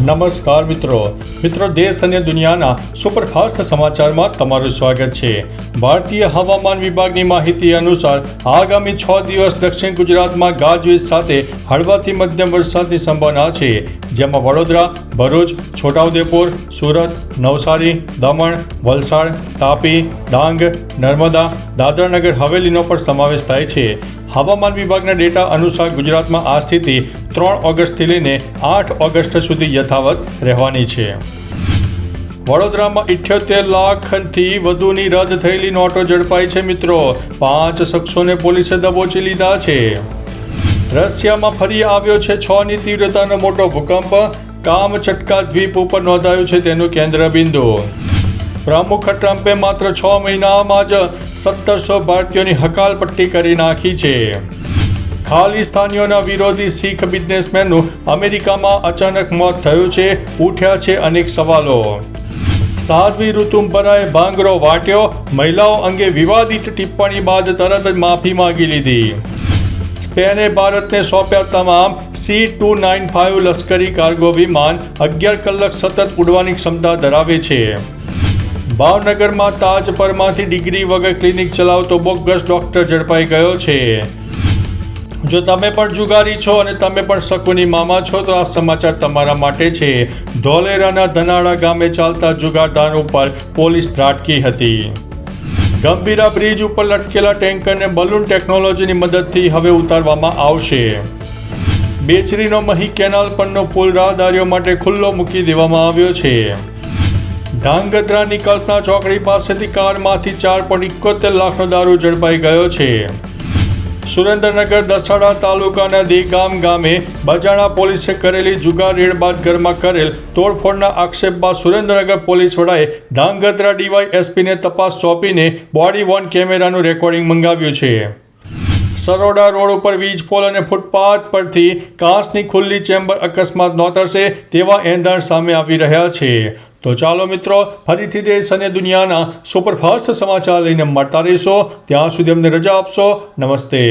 નમસ્કાર મિત્રો દેશ અને દુનિયાના સુપરફાસ્ટ સમાચારમાં તમારું સ્વાગત છે। ભારતીય હવામાન વિભાગની માહિતી અનુસાર આગામી 6 દિવસ દક્ષિણ ગુજરાતમાં ગાજવીજ સાથે હળવાથી મધ્યમ વરસાદની સંભાવના છે, જેમાં વડોદરા, ભરૂચ, છોટાઉદેપુર, સુરત, નવસારી, દમણ, વલસાડ, તાપી, ડાંગ, નર્મદા, દાદરાનગર હવેલીનો પણ સમાવેશ થાય છે। હવામાન વિભાગના ડેટા અનુસાર ગુજરાતમાં આ સ્થિતિ 3 ઓગસ્ટથી લઈને 8 ઓગસ્ટ સુધી યથાવત રહેવાની છે। વડોદરામાં 78 લાખથી વધુની રદ થયેલી નોટો ઝડપાઈ છે। મિત્રો, 5 શખ્સોને પોલીસે દબોચી લીધા છે। રશિયામાં ફરી આવ્યો છે 6ની તીવ્રતાનો મોટો ભૂકંપ, કામચટકા દ્વીપ ઉપર નોંધાયું છે તેનું કેન્દ્ર બિંદુ। પ્રમુખ ટ્રમ્પે માત્ર 6 મહિનામાં જ 1700 ભારતીયોની હકાલપટ્ટી કરી નાખી છે। ખાલિસ્તાનીઓના વિરોધી શીખ બિઝનેસમેનનું અમેરિકામાં અચાનક મોત થયું છે, ઉઠ્યા છે અનેક સવાલો। સાધ્વી ઋતુંબરાએ ભાંગરો વાટ્યો, મહિલાઓ અંગે વિવાદિત ટિપ્પણી બાદ તરત જ માફી માંગી લીધી। સ્પેને ભારતને સોંપ્યા તમામ C-295 લશ્કરી કાર્ગો વિમાન 11 કલાક સતત ઉડવાની ક્ષમતા ધરાવે છે। ભાવનગરમાં તાજ પરમાંથી ડિગ્રી વગર ક્લિનિક ચલાવતો બોગસ ડોક્ટર ઝડપાઈ ગયો છે। જો તમે પણ જુગારી છો અને તમે પણ શકુની મામા છો તો આ સમાચાર તમારા માટે છે। ધોલેરાના ધનાળા ગામે ચાલતા જુગારદાર ઉપર પોલીસ ત્રાટકી હતી। ગંભીરા બ્રિજ ઉપર લટકેલા ટેન્કરને બલૂન ટેકનોલોજીની મદદથી હવે ઉતારવામાં આવશે। બેચરીનો મહી કેનાલ પરનો પુલ રાહદારીઓ માટે ખુલ્લો મૂકી દેવામાં આવ્યો છે। ધાંગધ્રાની કલ્પના ચોકડી પાસેથી કારમાંથી 4.71 લાખનો દારૂ ઝડપાઈ ગયો છે। સુરેન્દ્રનગર દસાડા તાલુકાના દેગામ ગામે બજાણા પોલીસે કરેલી જુગાર રેડ બાદ ઘરમાં કરેલ તોડફોડના આક્ષેપ બાદ સુરેન્દ્રનગર પોલીસ વડાએ ધાંગધ્રા DYSPને તપાસ સોંપીને બોડી વોર્ન કેમેરાનું રેકોર્ડિંગ મંગાવ્યું છે। સરોડા રોડ ઉપર વીજ પોલ અને ફૂટપાથ પરથી કાચની ખુલ્લી ચેમ્બર અકસ્માત નોતરશે તેવા એંધાણ સામે આવી રહ્યા છે। તો ચાલો મિત્રો, ફરીથી દેશ અને દુનિયાના સુપરફાસ્ટ સમાચાર લઈને મળતા રહીશો। ત્યાં સુધી અમને રજા આપશો। નમસ્તે।